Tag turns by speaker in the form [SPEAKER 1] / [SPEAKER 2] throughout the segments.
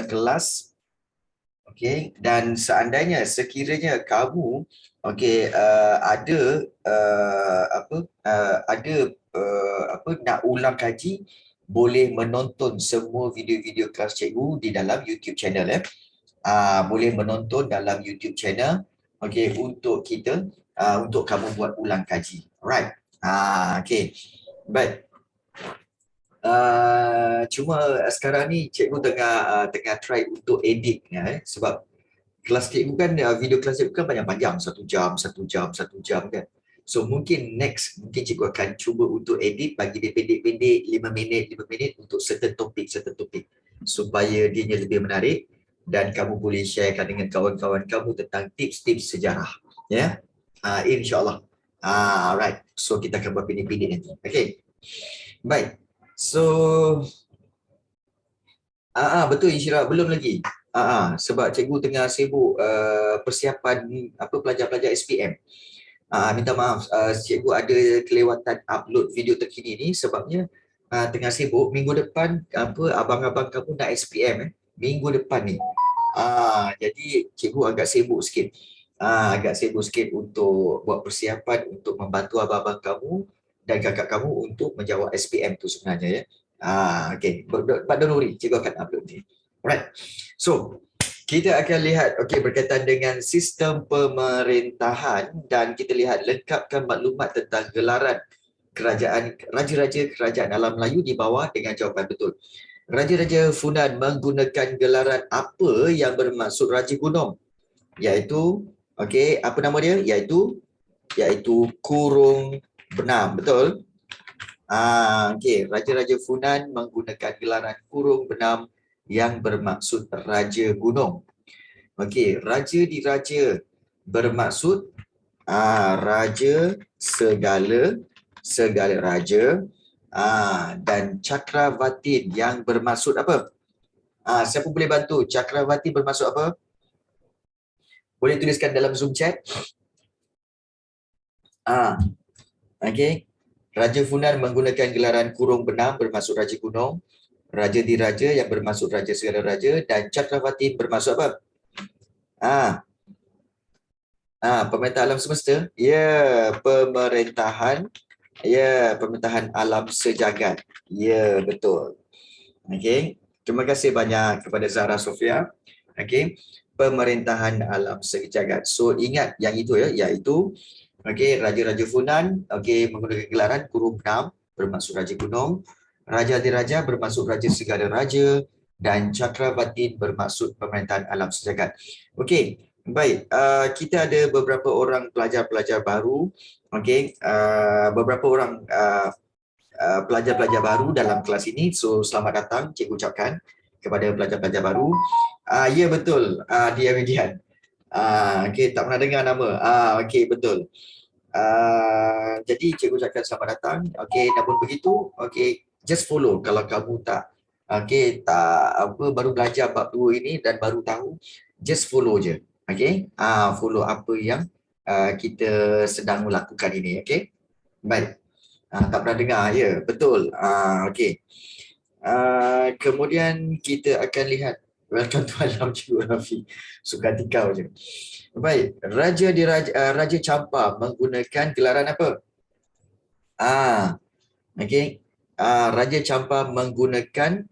[SPEAKER 1] kelas. Okey, dan seandainya sekiranya kamu ada nak ulang kaji, boleh menonton semua video-video kelas cikgu di dalam YouTube channel boleh menonton dalam YouTube channel untuk kita untuk kamu buat ulang kaji. Alright. Okey. Baik. Cuma sekarang ni cikgu tengah try untuk edit sebab kelas cikgu kan video kelas cikgu kan panjang-panjang, 1 jam kan. So mungkin mungkin cikgu akan cuba untuk edit bagi dia pendek-pendek 5 minit untuk certain topik supaya dia lebih menarik dan kamu boleh sharekan dengan kawan-kawan kamu tentang tips-tips sejarah insya-Allah. Alright. So kita akan buat pendek-pendek nanti. Okey. Baik. So betul Insyirah, belum lagi. Sebab cikgu tengah sibuk persiapan pelajar-pelajar SPM. Minta maaf cikgu ada kelewatan upload video terkini ni sebabnya tengah sibuk. Minggu depan abang-abang kamu nak SPM minggu depan ni. Jadi cikgu agak sibuk sikit untuk buat persiapan untuk membantu abang-abang kamu dan kakak kamu untuk menjawab SPM tu sebenarnya okey. But don't worry, cikgu akan upload ni. Alright. So, kita akan lihat berkaitan dengan sistem pemerintahan dan kita lihat lengkapkan maklumat tentang gelaran kerajaan raja-raja kerajaan alam Melayu di bawah dengan jawapan betul. Raja-raja Funan menggunakan gelaran apa yang bermaksud Raja Gunung? Iaitu apa nama dia? Iaitu Kurung Benam, betul? Raja-raja Funan menggunakan gelaran Kurung Benam yang bermaksud Raja Gunung. Raja diraja bermaksud raja segala raja. Dan Cakravatin yang bermaksud apa? Siapa boleh bantu? Cakravatin bermaksud apa? Boleh tuliskan dalam Zoom chat. Raja Funan menggunakan gelaran Kurung Benam bermaksud Raja Gunung. Raja diraja yang bermaksud raja segala raja dan Cakravatin bermaksud apa? Pemerintah alam semesta. Pemerintahan alam sejagat. Betul. Terima kasih banyak kepada Zahra Sofia. Pemerintahan alam sejagat. So ingat yang itu iaitu Raja-raja Funan menggunakan gelaran Kurung Benam bermaksud Raja Gunung. Raja diraja bermaksud raja segala raja dan Cakravatin bermaksud pemerintahan alam sejagat. Baik, kita ada beberapa orang pelajar-pelajar baru. Beberapa orang pelajar-pelajar baru dalam kelas ini. So selamat datang cikgu ucapkan kepada pelajar-pelajar baru. Ya betul, Dia Widian. Tak pernah dengar nama. Betul. Jadi cikgu ucapkan selamat datang. Namun begitu, just follow kalau kamu tak baru belajar bab 2 ini dan baru tahu, just follow je. Follow apa yang kita sedang melakukan ini. Baik. Tak pernah dengar, ya, betul. Kemudian kita akan lihat welcome to alam Cikgu Rafi. Suka tikau je. Baik, Raja Champa menggunakan gelaran apa? Raja Champa menggunakan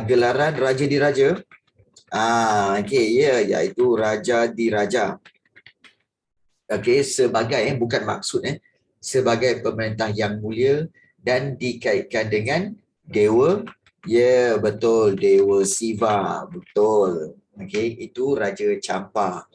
[SPEAKER 1] gelaran Raja Diraja. Iaitu Raja Diraja. Sebagai bukan maksud sebagai pemerintah yang mulia dan dikaitkan dengan dewa. Ya, betul, Dewa Siva. Betul. Itu Raja Champa.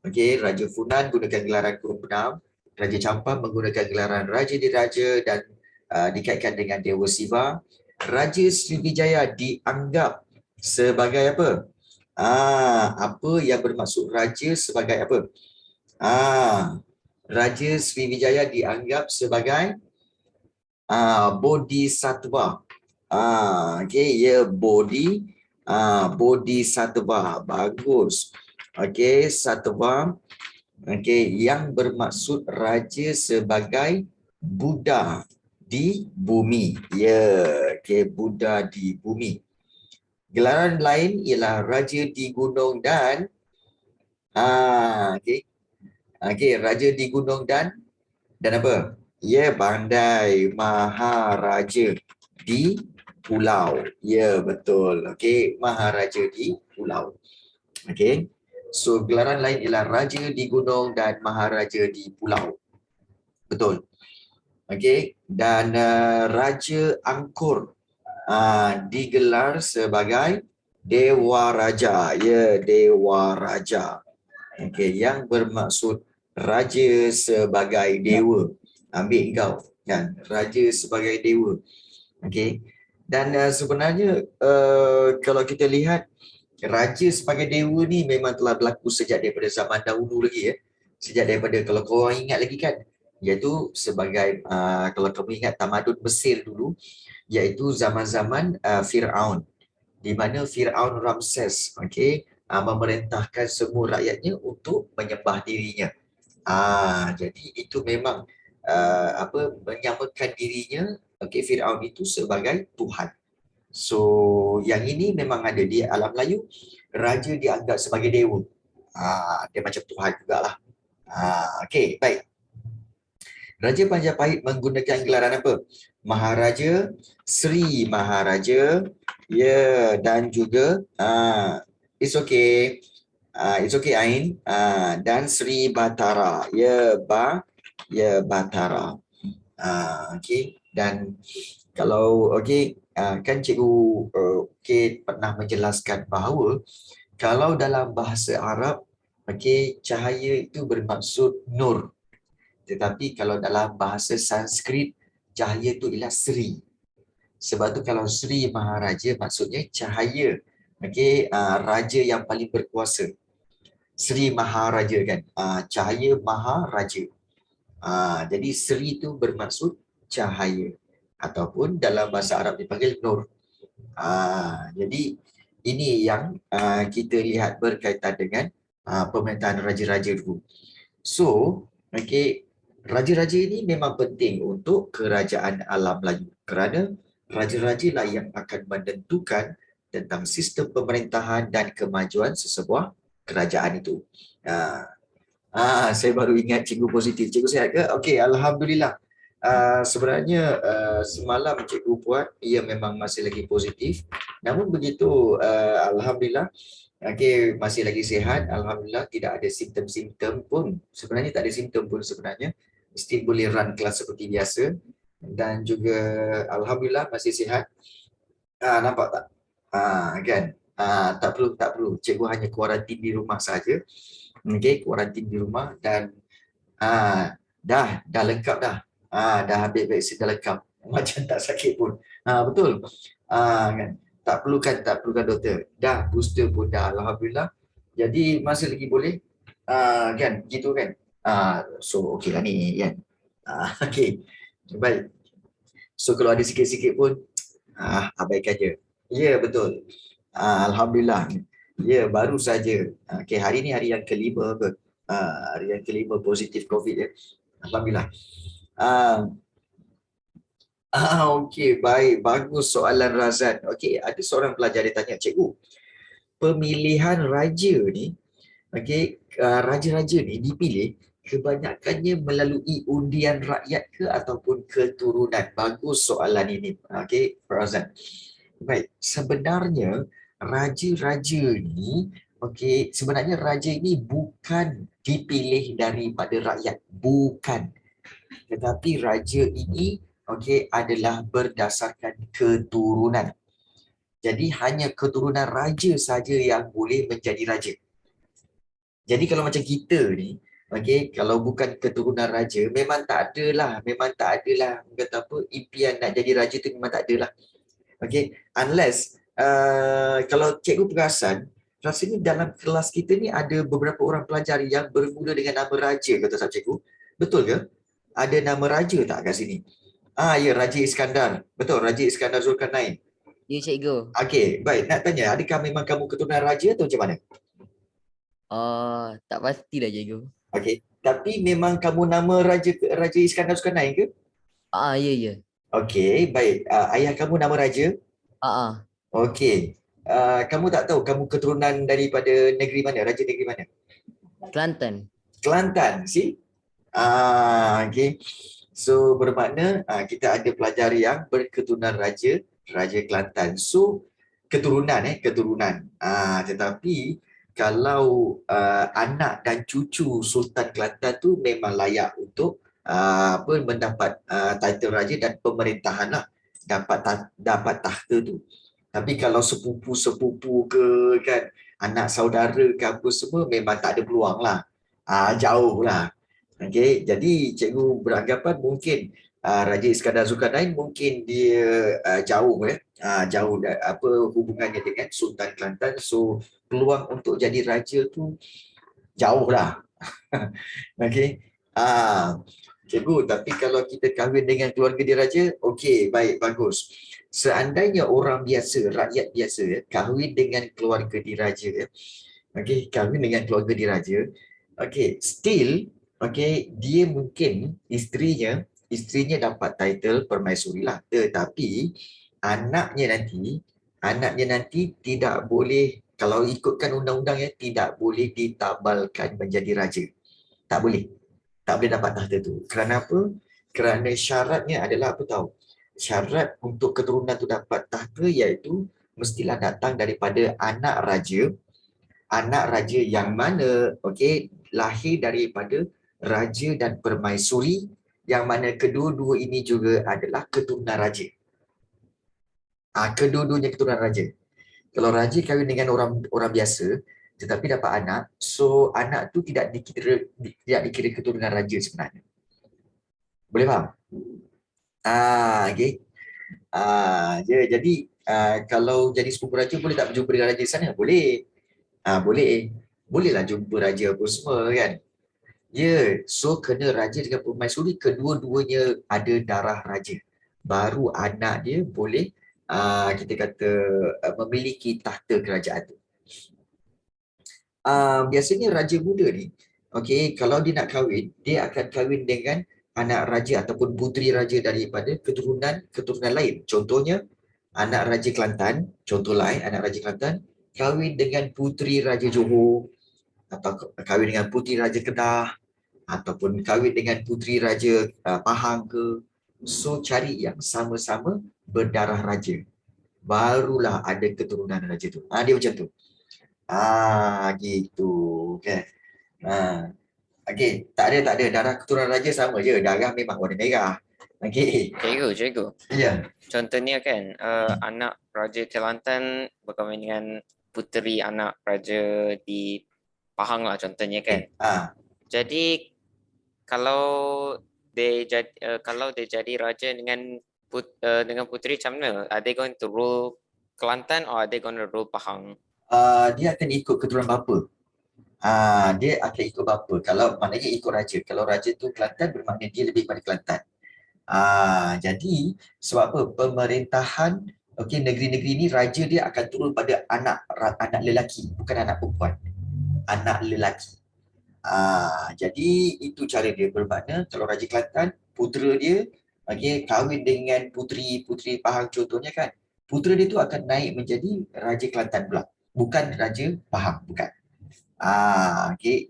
[SPEAKER 1] Raja Funan gunakan gelaran Kurung Benam. Raja Champa menggunakan gelaran Raja Diraja dan dikaitkan dengan Dewa Siva. Raja Sriwijaya dianggap sebagai apa? Apa yang bermaksud raja sebagai apa? Raja Sriwijaya dianggap sebagai Bodhisattva. Bodhisattva. Bagus. Sattva. Yang bermaksud raja sebagai Buddha di bumi. Buddha di bumi. Gelaran lain ialah Raja di Gunung dan okey. Okey, Raja di Gunung dan apa? Ya, Bandai Maharaja di Pulau. Ya, betul. Okey, Maharaja di Pulau. Okey. So, gelaran lain ialah Raja di Gunung dan Maharaja di Pulau. Betul. Okey. Dan Raja Angkor digelar sebagai Dewa Raja. Ya, Dewa Raja. Okey, yang bermaksud raja sebagai dewa. Ambil kau kan, raja sebagai dewa. Okey. Dan sebenarnya kalau kita lihat raja sebagai dewa ni memang telah berlaku sejak daripada zaman dahulu lagi ya. Sejak daripada kalau kau ingat lagi kan, iaitu sebagai kalau kamu ingat tamadun Mesir dulu, iaitu zaman-zaman Firaun, di mana Firaun Ramses memerintahkan semua rakyatnya untuk menyembah dirinya. Jadi itu memang menyamakan dirinya, Firaun itu sebagai Tuhan. So yang ini memang ada di alam Melayu, raja dianggap sebagai dewa. Dia macam Tuhan jugalah. Okey, baik. Raja Majapahit menggunakan gelaran apa? Maharaja, Sri Maharaja, ya, dan juga it's okay. It's okay Ain. Dan Sri Batara. Ya Batara. Okey. Dan kalau kan cikgu pernah menjelaskan bahawa kalau dalam bahasa Arab cahaya itu bermaksud nur. Tetapi kalau dalam bahasa Sanskrit cahaya itu ialah Sri. Sebab tu kalau Sri Maharaja maksudnya cahaya raja yang paling berkuasa. Sri Maharaja kan, cahaya Maharaja. Jadi Sri itu bermaksud cahaya ataupun dalam bahasa Arab dipanggil nur. Jadi ini yang kita lihat berkaitan dengan pemerintahan raja-raja dulu. So, raja-raja ini memang penting untuk kerajaan alam Melayu kerana raja-raja lah yang akan menentukan tentang sistem pemerintahan dan kemajuan sesebuah kerajaan itu. Saya baru ingat cikgu positif. Cikgu sihat ke? Okey, alhamdulillah. Sebenarnya semalam cikgu buat, ia memang masih lagi positif. Namun begitu, alhamdulillah, masih lagi sihat. Alhamdulillah, tidak ada simptom-simptom pun. Sebenarnya tak ada simptom pun sebenarnya. Still boleh run kelas seperti biasa. Dan juga alhamdulillah masih sihat. Nampak tak? Kan? Tak perlu. Cikgu hanya kuarantin di rumah saja. Kuarantin di rumah dan dah lengkap dah. Dah ambil vaksin dah lengkap. Macam tak sakit pun. Betul. Kan? Tak perlukan doktor. Dah booster pun dah, alhamdulillah. Jadi masih lagi boleh. Kan? Gitu kan? So okey lah ni kan. Okey. Baik. So kalau ada sikit-sikit pun abaikan je. Ya, betul. Alhamdulillah. Ya, baru saja. Okey, hari ni hari yang kelima ke? Hari yang kelima positif COVID ya. Alhamdulillah. Okey, baik. Bagus soalan Razan. Okey, ada seorang pelajar dia tanya, cikgu, pemilihan raja ni, raja-raja ni dipilih kebanyakannya melalui undian rakyat ke ataupun keturunan? Bagus soalan ini. Okey, Razan. Baik, sebenarnya raja-raja ni, sebenarnya raja ini bukan dipilih daripada rakyat, bukan. Tetapi raja ini adalah berdasarkan keturunan. Jadi hanya keturunan raja saja yang boleh menjadi raja. Jadi kalau macam kita ni, kalau bukan keturunan raja, memang tak adalah, kata apa, impian nak jadi raja tu memang tak adalah. Unless kalau cikgu perasan, rasanya dalam kelas kita ni ada beberapa orang pelajar yang bermula dengan nama raja, kata tak cikgu? Betul ke? Ada nama raja tak kat sini? Ya, Raja Iskandar. Betul, Raja Iskandar Zulkarnain.
[SPEAKER 2] Ya, cikgu.
[SPEAKER 1] Okey, baik. Nak tanya, adakah memang kamu keturunan raja atau macam mana?
[SPEAKER 2] Tak pastilah, cikgu.
[SPEAKER 1] Okey, tapi memang kamu nama Raja Iskandar Zulkarnain ke?
[SPEAKER 2] Ya.
[SPEAKER 1] Okey, baik. Ayah kamu nama raja?
[SPEAKER 2] Ah.
[SPEAKER 1] Okey. kamu tak tahu kamu keturunan daripada negeri mana, raja negeri mana?
[SPEAKER 2] Kelantan.
[SPEAKER 1] Kelantan, see? Okay. So bermakna kita ada pelajar yang berketurunan Raja Kelantan. So keturunan. Tetapi kalau anak dan cucu Sultan Kelantan tu memang layak untuk mendapat title raja dan pemerintahan lah, dapat tahta tu. Tapi kalau sepupu-sepupu ke kan, anak saudara ke apa semua memang tak ada peluang lah. Jauh lah. Okey, jadi cikgu beranggapan mungkin Raja Iskandar Zulkarnain mungkin dia jauh hubungannya dengan Sultan Kelantan, so peluang untuk jadi raja tu jauh lah. Okey. Cikgu, tapi kalau kita kahwin dengan keluarga diraja, okey, baik, bagus. Seandainya orang biasa, rakyat biasa kahwin dengan keluarga diraja, okey, kahwin dengan keluarga diraja, okey, still, okey, dia mungkin isterinya dapat title permaisuri lah, tetapi anaknya nanti tidak boleh, kalau ikutkan undang-undangnya, tidak boleh ditabalkan menjadi raja. Tak boleh dapat tahta tu. Kerana apa? Kerana syaratnya adalah apa tahu? Syarat untuk keturunan tu dapat tahta iaitu mestilah datang daripada anak raja yang mana lahir daripada raja dan permaisuri, yang mana kedua-dua ini juga adalah keturunan raja. Kedua-duanya keturunan raja. Kalau raja kahwin dengan orang biasa tetapi dapat anak, so anak tu tidak dikira keturunan raja sebenarnya. Boleh faham? Okey. Jadi kalau jadi sepupu raja boleh tak berjumpa dengan raja sana? Boleh. Boleh. Bolehlah jumpa raja apa semua kan. So kena raja dengan permaisuri kedua-duanya ada darah raja. Baru anak dia boleh kita kata memiliki tahta kerajaan tu. Biasanya raja muda ni, kalau dia nak kahwin, dia akan kahwin dengan anak raja ataupun puteri raja daripada keturunan lain. Contohnya, anak raja Kelantan, anak raja Kelantan kahwin dengan puteri raja Johor, atau kahwin dengan puteri raja Kedah, ataupun kahwin dengan puteri raja Pahang ke. So cari yang sama-sama berdarah raja, barulah ada keturunan raja tu. Dia macam tu. Gitu kan. Tak ada darah keturunan raja sama je, darah memang warna merah.
[SPEAKER 2] Cikgu.
[SPEAKER 1] Ya.
[SPEAKER 2] Contohnya kan, anak Raja Kelantan berkahwin dengan puteri anak raja di Pahang lah contohnya kan. Jadi kalau dia jadi raja dengan puteri macam mana? Are they going to rule Kelantan or are they going to rule Pahang?
[SPEAKER 1] Dia akan ikut keturunan bapa. Dia akan ikut bapa. Kalau maknanya ikut raja. Kalau raja tu Kelantan, bermakna dia lebih pada Kelantan. Jadi sebab apa? Pemerintahan negeri-negeri ni raja dia akan turun pada anak lelaki, bukan anak perempuan. Anak lelaki. Jadi itu cara dia, bermakna kalau raja Kelantan, putera dia kahwin dengan puteri Pahang contohnya kan. Putera dia tu akan naik menjadi raja Kelantan pula. Bukan raja Pahang, bukan.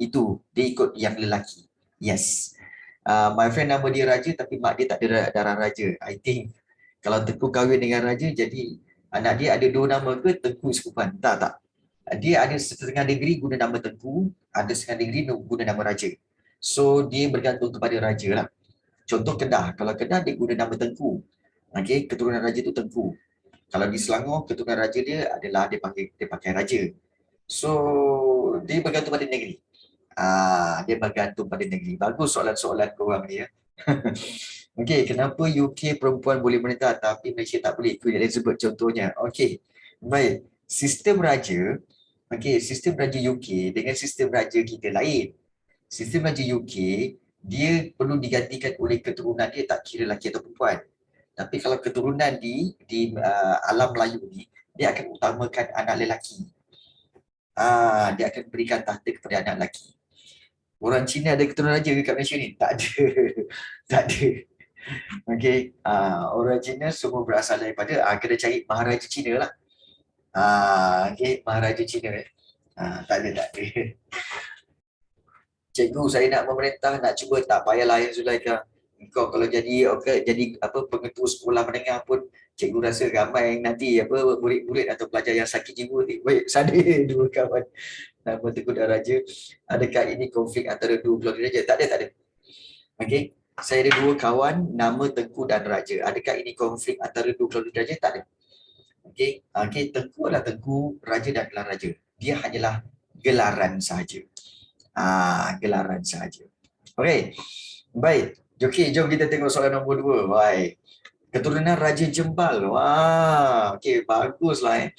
[SPEAKER 1] Itu dia ikut yang lelaki. Yes. My friend nama dia raja tapi mak dia tak ada darah raja. I think kalau Tengku kahwin dengan raja, jadi anak dia ada dua nama ke Tengku Sekupan? Tak. Dia ada setengah negeri guna nama Tengku, ada setengah negeri guna nama raja. So dia bergantung kepada raja lah. Contoh Kedah, kalau Kedah dia guna nama Tengku. Keturunan raja tu Tengku. Kalau di Selangor, keturunan raja dia adalah dia pakai raja. So dia bergantung pada negeri. Bagus soalan-soalan korang ni ya. Kenapa UK perempuan boleh menetap tapi Malaysia tak boleh? Queen Elizabeth contohnya. Baik. Sistem raja UK dengan sistem raja kita lain. Sistem raja UK dia perlu digantikan oleh keturunan dia, tak kira lelaki atau perempuan. Tapi kalau keturunan di alam Melayu ni, dia akan utamakan anak lelaki. Dia akan berikan tahta kepada anak lelaki. Orang Cina ada keturunan raja kat Malaysia ni? Tak ada. Tak ada. Orang Cina semua berasal daripada kena cari Maharaja Cina lah. Okey, Maharaja Cina. Tak ada, tak ada. Cikgu, saya nak memerintah, nak cuba, tak payahlah ya Zulaikha. Kau kalau jadi jadi pengetua sekolah menengah pun, cikgu rasa ramai nanti murid-murid atau pelajar yang sakit jiwa ni. Baik, sana dua kawan nama Tengku dan Raja. Adakah ini konflik antara dua belah raja? Tak ada, tak ada. Okey. Saya ada dua kawan nama Tengku dan Raja. Adakah ini konflik antara dua belah raja? Tak ada. Okey. Okey, Tengku adalah Tengku, Raja dan gelar Raja. Dia hanyalah gelaran sahaja. Gelaran sahaja. Okey. Baik. Okey, jom kita tengok soalan nombor 2. Baik. Keturunan Raja Jembal. Wah, okey, baguslah.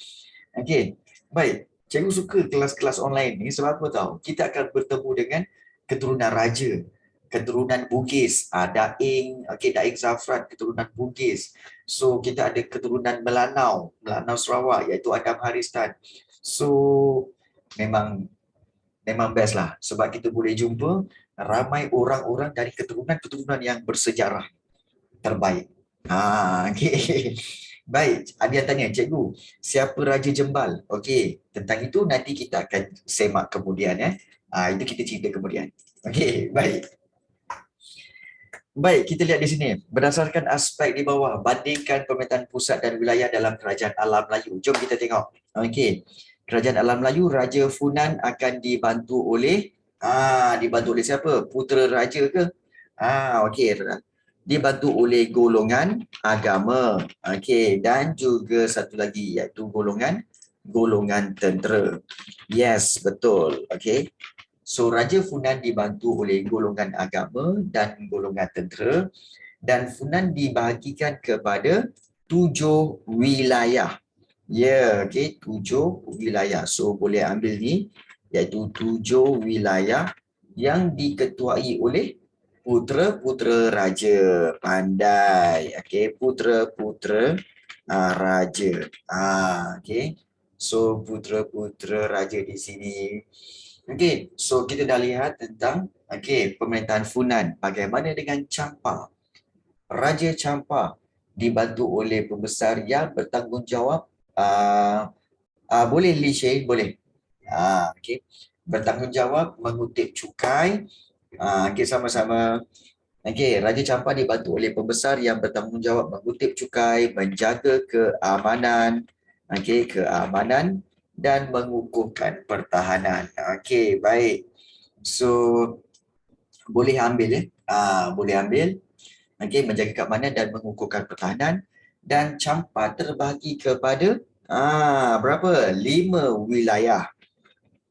[SPEAKER 1] Okey. Baik. Cikgu suka kelas-kelas online ni sebab apa tahu? Kita akan bertemu dengan keturunan raja, keturunan Bugis, Daing, Daing Zafran, keturunan Bugis. So kita ada keturunan Melanau Sarawak iaitu Adam Haristan. So memang best lah sebab kita boleh jumpa ramai orang-orang dari keturunan-keturunan yang bersejarah terbaik. Okey. Baik, ada yang tanya, cikgu, siapa Raja Jembal? Okey, tentang itu nanti kita akan semak kemudian itu kita cerita kemudian. Okey, baik. Baik, kita lihat di sini. Berdasarkan aspek di bawah, bandingkan pemerintahan pusat dan wilayah dalam Kerajaan Alam Melayu. Jom kita tengok. Okey. Kerajaan Alam Melayu, Raja Funan akan dibantu oleh siapa? Putera Raja ke? Okey. Dibantu oleh golongan agama. Okey, dan juga satu lagi iaitu golongan tentera. Yes, betul. Okey. So Raja Funan dibantu oleh golongan agama dan golongan tentera, dan Funan dibahagikan kepada 7 wilayah. Okey, 7 wilayah. So boleh ambil ni iaitu 7 wilayah yang diketuai oleh putera-putera raja. Pandai. Okey, putera-putera raja. Okey. So putera-putera raja di sini. Okey, so kita dah lihat tentang pemerintahan Funan. Bagaimana dengan Champa? Raja Champa dibantu oleh pembesar yang bertanggungjawab. Boleh Li Shay, boleh. Okey. Bertanggungjawab mengutip cukai. Okey, sama-sama. Okey, Raja Champa dibantu oleh pembesar yang bertanggungjawab mengutip cukai, menjaga keamanan, keamanan dan mengukuhkan pertahanan. Okey, baik. So boleh ambil boleh ambil. Okey, menjaga keamanan dan mengukuhkan pertahanan, dan Champa terbahagi kepada berapa? 5 wilayah.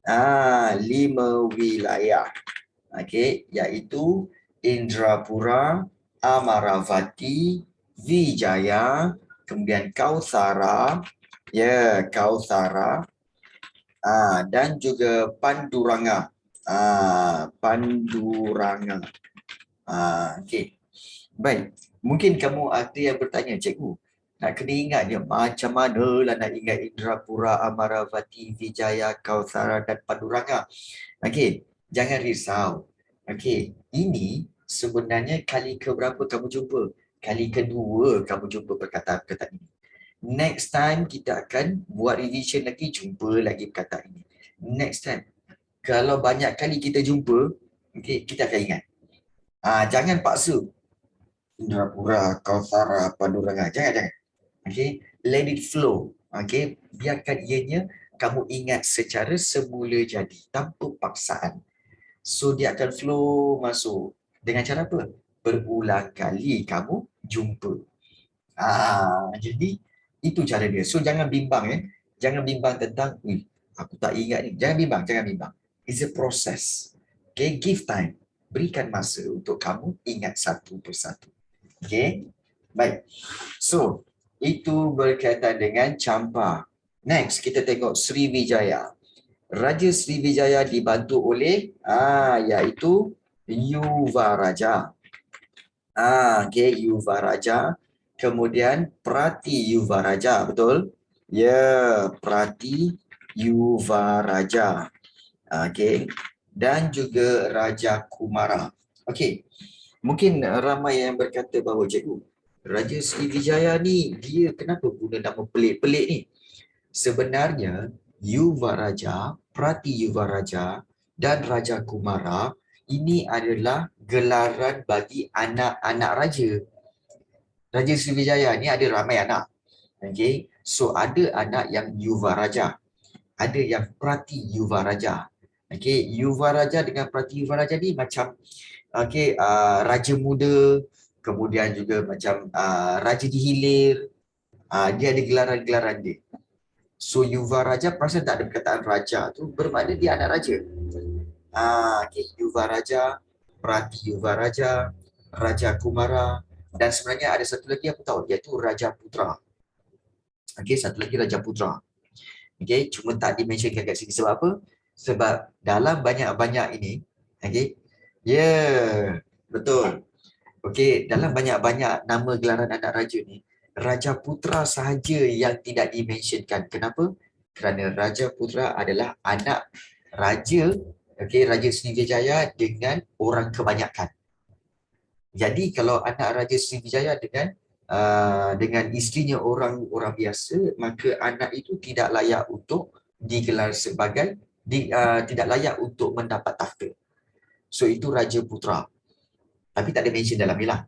[SPEAKER 1] 5 wilayah. Okey, iaitu Indrapura, Amaravati, Vijaya, kemudian Kausara, Kausara, dan juga Panduranga. Panduranga. Okey. Baik. Mungkin kamu ada yang bertanya, cikgu, nak kena ingat dia macam mana lah nak ingat Indrapura, Amaravati, Vijaya, Kausara dan Panduranga. Okey, jangan risau. Okey, ini sebenarnya kali keberapa kamu jumpa? Kali kedua kamu jumpa perkataan-perkataan ini. Next time kita akan buat revision lagi, jumpa lagi perkataan ini. Next time. Kalau banyak kali kita jumpa, kita akan ingat. Jangan paksa. Indrapura, Kausara, Panduranga. Jangan. Okey, let it flow. Okey, biarkan ianya kamu ingat secara semula jadi, tanpa paksaan. So dia akan flow masuk. Dengan cara apa? Berulang kali kamu jumpa. Jadi itu cara dia. So jangan bimbang Jangan bimbang tentang, aku tak ingat ni. Jangan bimbang. It's a process. Okay, give time. Berikan masa untuk kamu ingat satu persatu. Okay, baik. So, itu berkaitan dengan Champa. Next, kita tengok Sriwijaya. Raja Sriwijaya dibantu oleh iaitu Yuvaraja. Yuvaraja. Kemudian Prati Yuvaraja, betul? Prati Yuvaraja. Dan juga Raja Kumara. Mungkin ramai yang berkata bahawa, cikgu, Raja Sriwijaya ni dia kenapa guna nama pelik-pelik ni? sebenarnya Yuvaraja, Pratiyuvaraja dan Raja Kumara ini adalah gelaran bagi anak-anak raja. Raja Sriwijaya ni ada ramai anak. Okay. So ada anak yang Yuvaraja, ada yang Pratiyuvaraja. Okay. Yuvaraja dengan Pratiyuvaraja ni macam raja muda, kemudian juga macam raja dihilir. Dia ada gelaran-gelaran dia. So Yuvaraja, perasan tak ada perkataan raja tu bermakna dia anak raja. Yuvaraja, Pratiyuvaraja, Raja Kumara, dan sebenarnya ada satu lagi apa tahu, iaitu Raja Putra. Satu lagi Raja Putra. Cuma tak dimentionkan kat sini sebab apa? Sebab dalam banyak-banyak ini, betul. Dalam banyak-banyak nama gelaran anak raja ni, Raja Putra sahaja yang tidak dimentionkan. Kenapa? Kerana Raja Putra adalah anak raja, Raja Sriwijaya dengan orang kebanyakan. Jadi kalau anak Raja Sriwijaya dengan isterinya orang biasa, maka anak itu tidak layak untuk digelar sebagai tidak layak untuk mendapat takhta. So itu Raja Putra. Tapi tak ada mention dalam ni lah.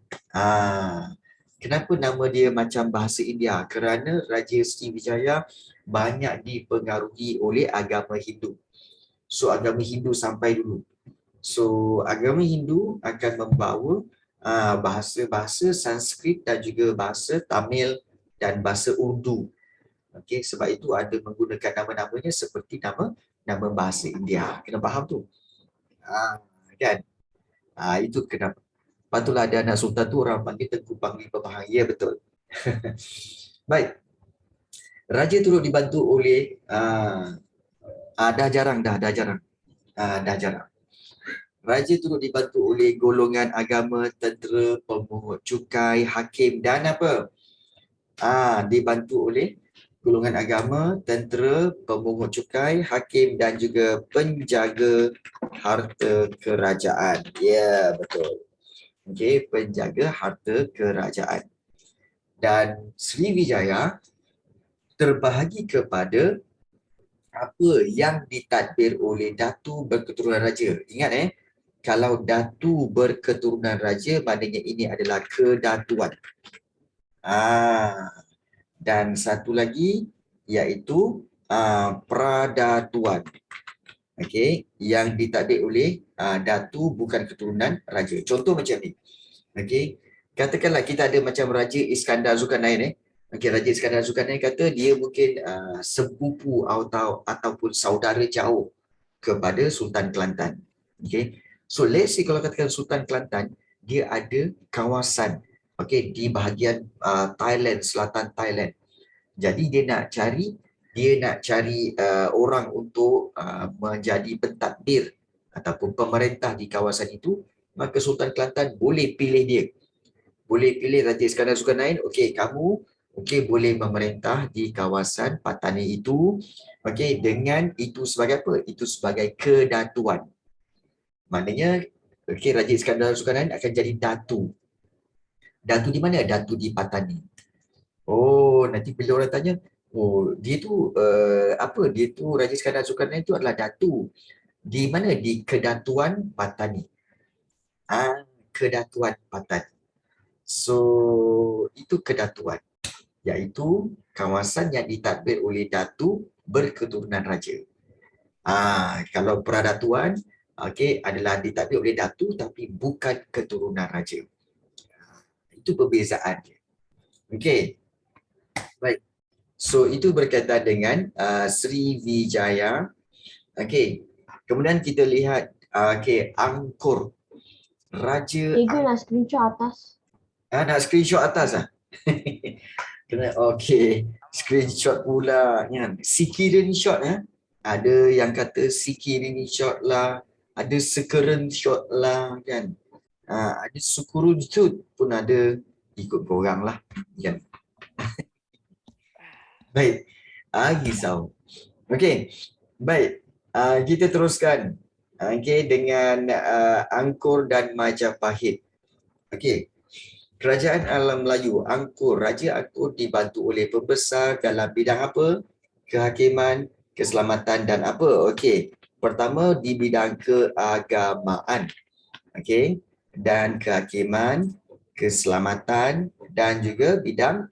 [SPEAKER 1] Kenapa nama dia macam bahasa India? Kerana Raja Sriwijaya banyak dipengaruhi oleh agama Hindu. So agama Hindu sampai dulu. So agama Hindu akan membawa bahasa-bahasa Sanskrit dan juga bahasa Tamil dan bahasa Urdu. Sebab itu ada menggunakan nama-namanya seperti nama bahasa India. Kena faham tu. Kan? Itu kenapa. Patutlah ada anak sultan tu orang panggil Tengku Panggil Pemahang. Ya, betul. Baik. Raja turut dibantu oleh dah jarang. Raja turut dibantu oleh golongan agama, tentera, pemungut cukai, hakim dan apa? Dibantu oleh golongan agama, tentera, pemungut cukai, hakim dan juga penjaga harta kerajaan. Ya, betul. Penjaga harta kerajaan. Dan Sriwijaya terbahagi kepada apa yang ditadbir oleh Datu berketurunan raja. Ingat kalau Datu berketurunan raja, maknanya ini adalah kedatuan. Dan satu lagi iaitu pradatuan. Yang ditadbir oleh Datu bukan keturunan raja. Contoh macam ni. Katakanlah kita ada macam Raja Iskandar Zulkarnain. Raja Iskandar Zulkarnain kata dia mungkin sepupu ataupun saudara jauh kepada Sultan Kelantan. So let's say kalau katakan Sultan Kelantan, dia ada kawasan di bahagian Thailand, selatan Thailand. Jadi dia nak cari orang untuk menjadi pentadbir ataupun pemerintah di kawasan itu, maka Sultan Kelantan boleh pilih dia. Boleh pilih Raja Iskandar Zulkarnain, kamu boleh memerintah di kawasan Patani itu, dengan itu sebagai apa? Itu sebagai kedatuan. Maknanya, Raja Iskandar Zulkarnain akan jadi datu. Datu di mana? Datu di Patani. Nanti bila orang tanya, dia tu apa? Dia tu Raja Iskandar Zulkarnain itu adalah datu. Di mana? Di Kedatuan Patani. Kedatuan Patani. So, itu kedatuan, iaitu kawasan yang ditadbir oleh Datu berketurunan raja. Kalau peradatuan, adalah ditadbir oleh Datu tapi bukan keturunan raja. Itu perbezaan dia. Baik. So, itu berkaitan dengan Sriwijaya. Kemudian kita lihat Angkor. Raja
[SPEAKER 3] Cikgu nak screenshot atas.
[SPEAKER 1] Nak screenshot atas Kena screenshot pula Sikirin shot Ada yang kata sikirin shot lah, ada sekerin shot lah kan. Ada sukurun shot pun ada, ikut korang lah kan. Baik. Risau. Baik. Kita teruskan dengan Angkor dan Majapahit. Kerajaan alam Melayu, Angkor. Raja Angkor dibantu oleh pembesar dalam bidang apa? kehakiman, keselamatan dan apa? Okey. Pertama di bidang keagamaan. Okey. Dan kehakiman, keselamatan dan juga bidang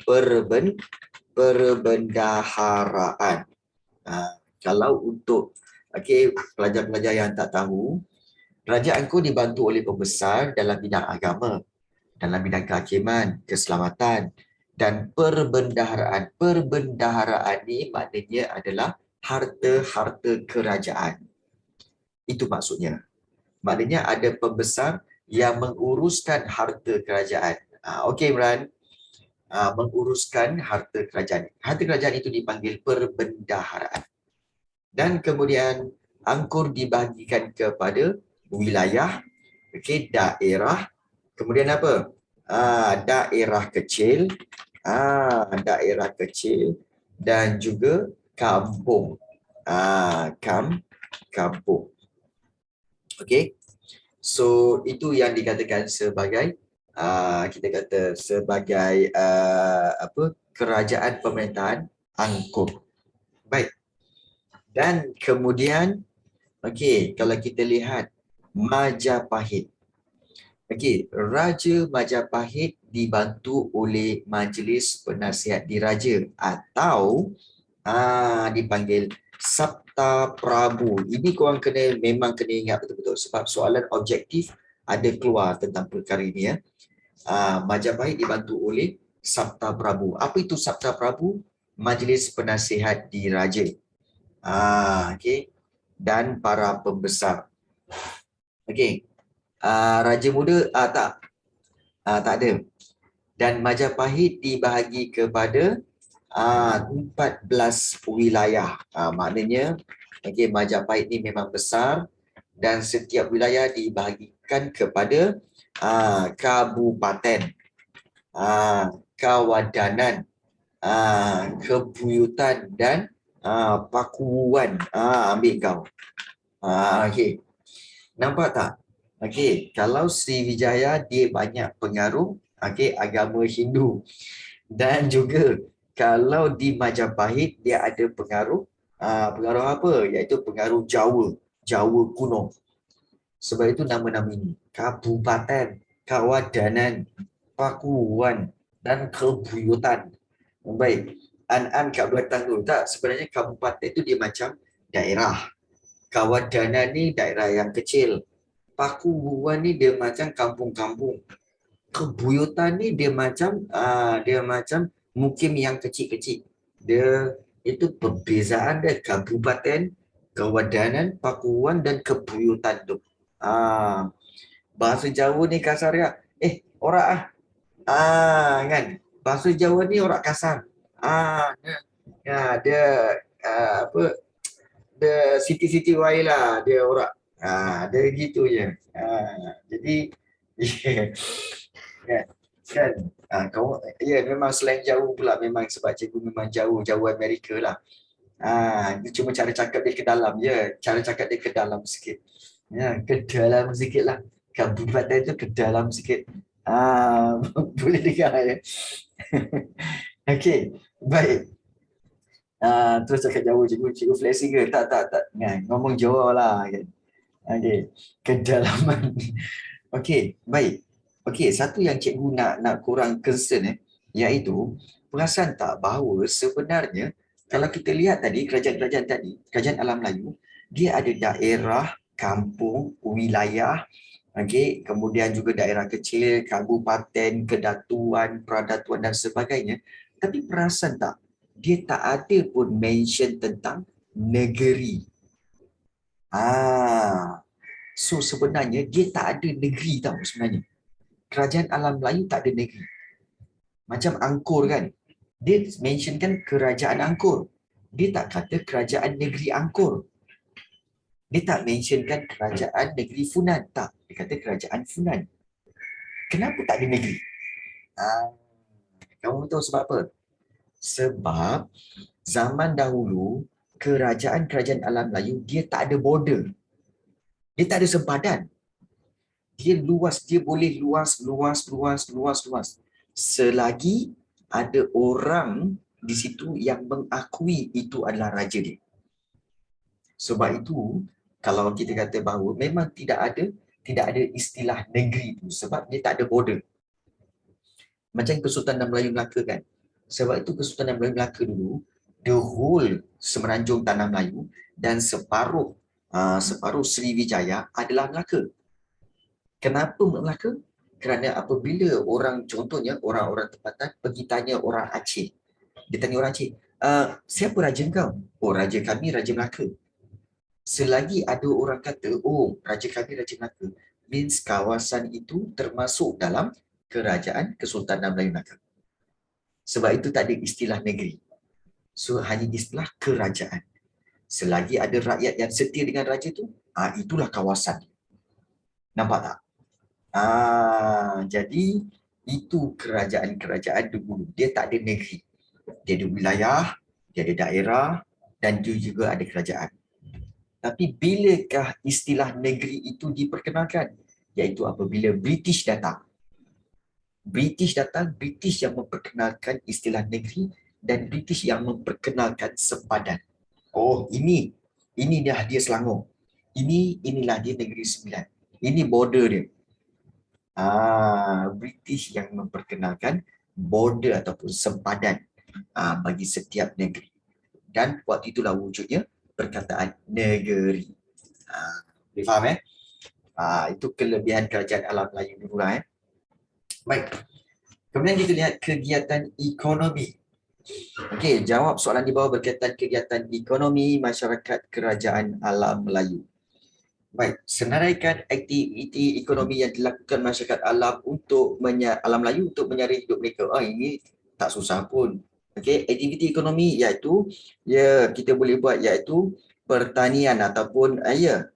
[SPEAKER 1] perbendaharaan. Kalau untuk pelajar-pelajar yang tak tahu, kerajaanku dibantu oleh pembesar dalam bidang agama, dalam bidang kehakiman, keselamatan dan perbendaharaan. Perbendaharaan ni maknanya adalah harta-harta kerajaan. Itu maksudnya. Maknanya ada pembesar yang menguruskan harta kerajaan. Okey Imran. Menguruskan harta kerajaan. Harta kerajaan itu dipanggil perbendaharaan. Dan kemudian angkur dibahagikan kepada wilayah, daerah, kemudian apa? Daerah kecil, daerah kecil dan juga kampung. Kampung. Okey. So itu yang dikatakan sebagai kita kata sebagai kerajaan pemerintahan angkur. Baik. Dan kemudian kalau kita lihat Majapahit. Raja Majapahit dibantu oleh Majlis Penasihat Diraja atau dipanggil Sabta Prabu. Ini korang memang kena ingat betul-betul sebab soalan objektif ada keluar tentang perkara ini ya. Majapahit dibantu oleh Sabta Prabu. Apa itu Sabta Prabu? Majlis Penasihat Diraja. Dan para pembesar. Raja Muda tak ada. Dan Majapahit dibahagi kepada 14 wilayah. Maknanya Majapahit ni memang besar dan setiap wilayah dibahagikan kepada kabupaten, kawadanan, kebuyutan dan pakuan. Ambil kau. Nampak tak? Kalau Sriwijaya dia banyak pengaruh agama Hindu. Dan juga kalau di Majapahit dia ada pengaruh apa? Iaitu pengaruh Jawa, Jawa kuno. Sebab itu nama-nama ini kabupaten, kawadanan, pakuan dan kebuyutan. Baik. An kat belakang tu tak, sebenarnya kabupaten itu dia macam daerah. Kawadanan ni daerah yang kecil. Pakuan ni dia macam kampung-kampung. Kebuyutan ni dia macam mukim yang kecil-kecil. Dia itu perbezaan dia kabupaten, kawadanan, pakuan dan kebuyutan tu. Bahasa Jawa ni kasar ya. Orang kan. Bahasa Jawa ni orang kasar. Dia dia siti-siti wae lah dia orang. Dia gitu je. Jadi kan memang selain jauh pula memang sebab cikgu memang jauh Amerika lah. Dia cuma cara cakap dia ke dalam je, cara cakap dia ke dalam sikit. Ke dalam sikit lah. Kabupaten tu ke dalam sikit. Boleh dengar ya. Baik. Terus cakap jauh cikgu flexing ke? Tak. Ngomong Jawa lah kan. Kedalaman. Baik. Satu yang cikgu nak kurang concern iaitu perasan tak bahawa sebenarnya kalau kita lihat tadi kerajaan-kerajaan tadi, kerajaan alam Melayu, dia ada daerah, kampung, wilayah, kemudian juga daerah kecil, kabupaten, kedatuan, peradatuan dan sebagainya. Tapi perasan tak? Dia tak ada pun mention tentang negeri. So sebenarnya dia tak ada negeri tau sebenarnya. Kerajaan alam Melayu tak ada negeri. Macam Angkor kan. Dia mentionkan kerajaan Angkor. Dia tak kata kerajaan negeri Angkor. Dia tak mentionkan kerajaan negeri Funan. Tak. Dia kata kerajaan Funan. Kenapa tak ada negeri? Kamu tahu sebab apa? Sebab zaman dahulu kerajaan-kerajaan alam Melayu dia tak ada border. Dia tak ada sempadan. Dia luas, dia boleh luas. Selagi ada orang di situ yang mengakui itu adalah raja dia. Sebab itu, kalau kita kata bahawa memang tidak ada istilah negeri tu sebab dia tak ada border. Macam Kesultanan Melayu Melaka kan. Sebab itu Kesultanan Melayu Melaka dulu, the whole semenanjung Tanah Melayu dan separuh Sriwijaya adalah Melaka. Kenapa Melaka? Kerana apabila orang, contohnya orang-orang tempatan pergi tanya orang Aceh. Dia tanya orang Aceh, siapa raja kau? Oh, raja kami Raja Melaka. Selagi ada orang kata, oh, raja kami Raja Melaka, means kawasan itu termasuk dalam kerajaan Kesultanan Melayu Melaka. Sebab itu tak ada istilah negeri. So, hanya istilah kerajaan. Selagi ada rakyat yang setia dengan raja tu, itulah kawasan. Nampak tak? Jadi itu kerajaan-kerajaan dulu. Dia tak ada negeri. Dia ada wilayah, dia ada daerah dan dia juga ada kerajaan. Tapi bilakah istilah negeri itu diperkenalkan? Iaitu apabila British datang. British yang memperkenalkan istilah negeri dan British yang memperkenalkan sempadan. Oh, ini dia Selangor. Inilah dia Negeri Sembilan. Ini border dia. British yang memperkenalkan border ataupun sempadan bagi setiap negeri. Dan waktu itulah wujudnya perkataan negeri. Boleh faham itu kelebihan kerajaan alam Melayu dulu lah. Baik. Kemudian kita lihat kegiatan ekonomi. Okey, jawab soalan di bawah berkaitan kegiatan ekonomi masyarakat kerajaan alam Melayu. Baik, senaraikan aktiviti ekonomi yang dilakukan masyarakat alam alam Melayu untuk menyara hidup mereka. Ini tak susah pun. Okey, aktiviti ekonomi iaitu kita boleh buat iaitu pertanian ataupun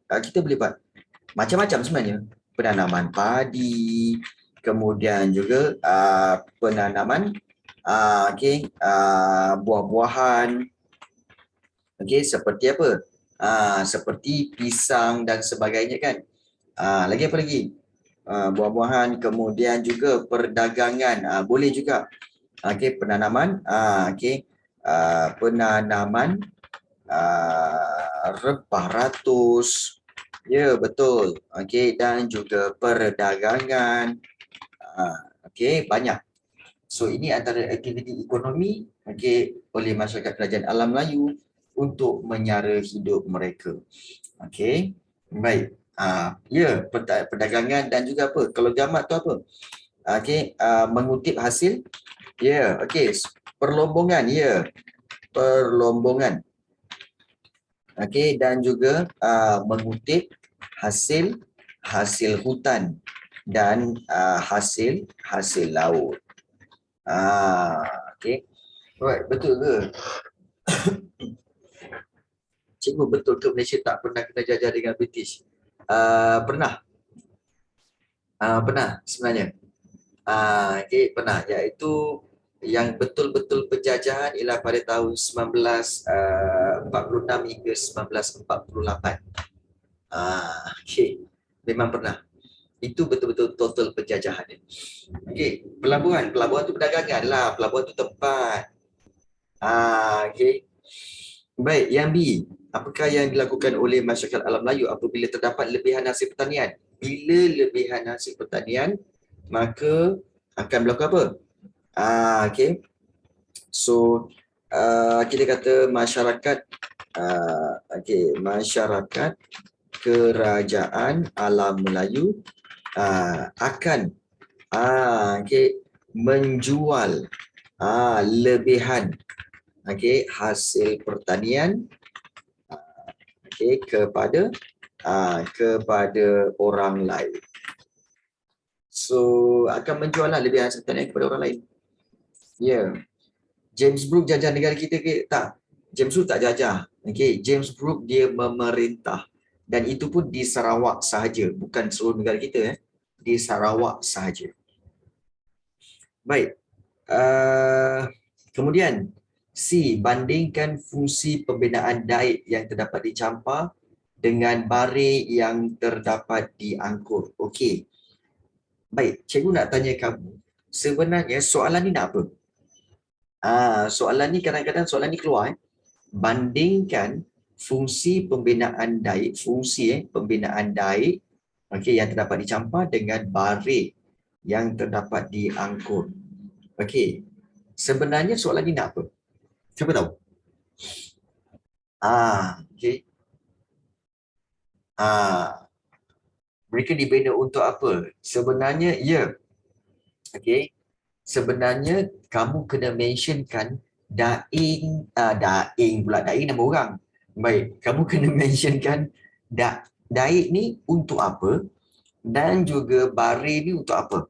[SPEAKER 1] kita boleh buat macam-macam sebenarnya. Penanaman padi, kemudian juga penanaman buah-buahan. Okey, seperti apa? Seperti pisang dan sebagainya kan. Lagi apa lagi? Buah-buahan, kemudian juga perdagangan, boleh juga. Okey, penanaman, penanaman rempah ratus. Ya, betul. Okey, dan juga perdagangan. Okey, banyak. So ini antara aktiviti ekonomi oleh masyarakat kerajaan alam Melayu untuk menyara hidup mereka. Okey. Baik. Perdagangan dan juga apa? Kalau jamat tu apa? Okey, mengutip hasil. Okey, perlombongan, perlombongan. Okey, dan juga mengutip hasil hutan dan hasil laut. Okey. Right, betul ke? Cikgu, betul ke Malaysia tak pernah kena jajah dengan British? Pernah. Pernah sebenarnya. Okey, pernah. Iaitu yang betul-betul penjajahan ialah pada tahun 1946 hingga 1948. Okey. Memang pernah. Itu betul-betul total penjajahan. Okey, pelabuhan tu perdagangan lah, pelabuhan tu tempat. Okey. Baik, yang B, apakah yang dilakukan oleh masyarakat alam Melayu apabila terdapat lebihan hasil pertanian? Bila lebihan hasil pertanian, maka akan berlaku apa? Okey. So, kita kata masyarakat masyarakat kerajaan alam Melayu akan menjual lebihan hasil pertanian kepada orang lain. So akan menjual lebihan hasil pertanian kepada orang lain. James Brooke jajah negara kita ke? Tak. James Brooke tak jajah. James Brooke dia memerintah dan itu pun di Sarawak sahaja, bukan seluruh negara kita. Di Sarawak sahaja. Baik. Kemudian C, bandingkan fungsi pembinaan daik yang terdapat di Champa dengan barik yang terdapat di Angkor. Okey. Baik, cikgu nak tanya kamu, sebenarnya soalan ni nak apa? Soalan ni kadang-kadang soalan ni keluar. Bandingkan fungsi pembinaan daik, pembinaan daik yang terdapat di campar dengan barik yang terdapat di angkut. Sebenarnya soalan ni nak apa? Siapa tahu? Mereka dibina untuk apa? Sebenarnya, sebenarnya kamu kena mentionkan daing pula, daing nama orang. Baik, kamu kena mentionkan daik ni untuk apa dan juga barir ni untuk apa.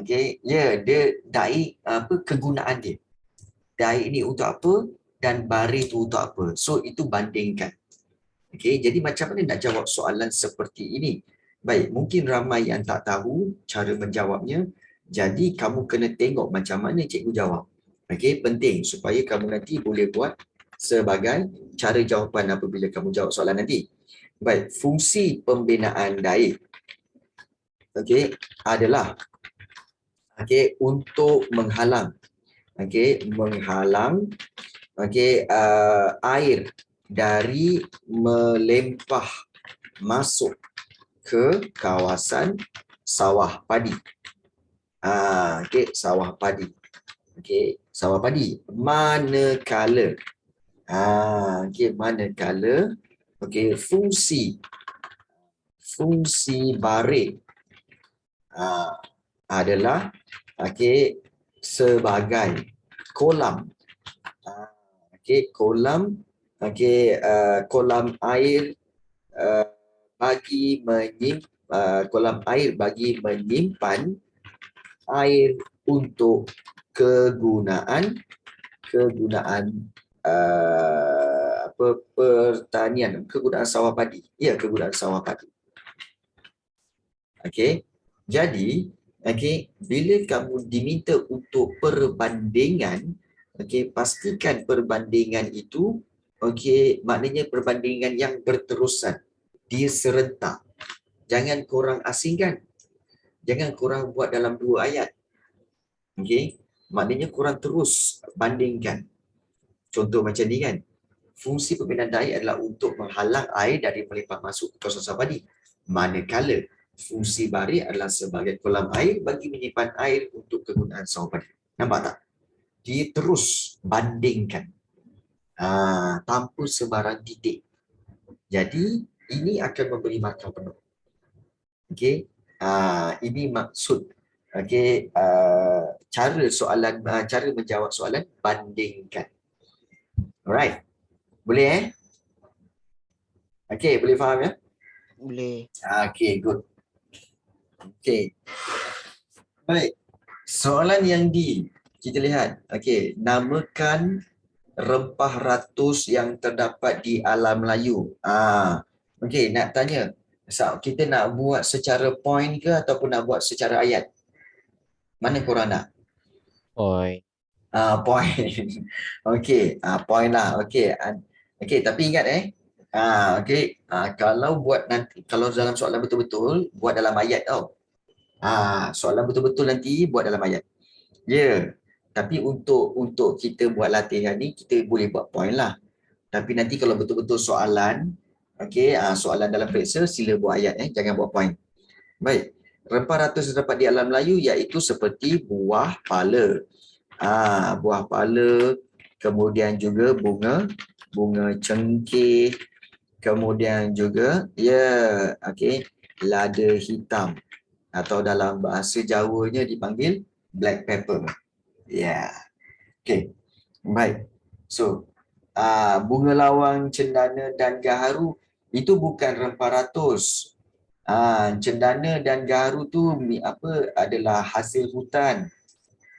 [SPEAKER 1] Dia daik kegunaan dia. Daik ni untuk apa dan barir tu untuk apa. So itu bandingkan. Jadi macam mana nak jawab soalan seperti ini? Baik, mungkin ramai yang tak tahu cara menjawabnya. Jadi kamu kena tengok macam mana cikgu jawab. Penting supaya kamu nanti boleh buat sebagai cara jawapan apabila kamu jawab soalan nanti. Baik, fungsi pembinaan daik adalah untuk menghalang air dari melempah masuk ke kawasan sawah padi. Sawah padi. Sawah padi. Manakala fungsi barik adalah sebagai kolam. Kolam air bagi menyimpan air untuk kegunaan pertanian, kegunaan sawah padi. Kegunaan sawah padi. Jadi, bila kamu diminta untuk perbandingan, pastikan perbandingan itu maknanya perbandingan yang berterusan, dia serentak. Jangan korang asingkan. Jangan korang buat dalam 2 ayat. Maknanya korang terus bandingkan. Contoh macam ni kan. Fungsi pembinaan daik adalah untuk menghalang air dari melimpah masuk ke kawasan sawah padi. Manakala fungsi barik adalah sebagai kolam air bagi menyimpan air untuk kegunaan sawah padi. Nampak tak? Dia terus bandingkan. Tanpa sebarang titik. Jadi, ini akan memberi markah penuh. Ini maksud cara menjawab soalan bandingkan. Alright. Boleh boleh faham ya?
[SPEAKER 2] Boleh.
[SPEAKER 1] Good. Baik. Soalan yang kita lihat. Namakan rempah ratus yang terdapat di alam Melayu. Nak tanya. Kita nak buat secara point ke ataupun nak buat secara ayat? Mana korang nak?
[SPEAKER 2] Point.
[SPEAKER 1] Point. Point lah. Tapi ingat kalau buat nanti, kalau dalam soalan betul-betul buat dalam ayat tau. Soalan betul-betul nanti buat dalam ayat. Tapi untuk kita buat latihan ni kita boleh buat point lah. Tapi nanti kalau betul-betul soalan, soalan dalam periksa sila buat ayat jangan buat point. Baik. Rempah ratus terdapat di alam Melayu iaitu seperti buah pala. Buah pala, kemudian juga bunga cengkeh, kemudian juga lada hitam atau dalam bahasa Jawanya dipanggil black pepper. Baik. So, bunga lawang, cendana dan gaharu itu bukan rempah ratus. Cendana dan gaharu tu adalah hasil hutan.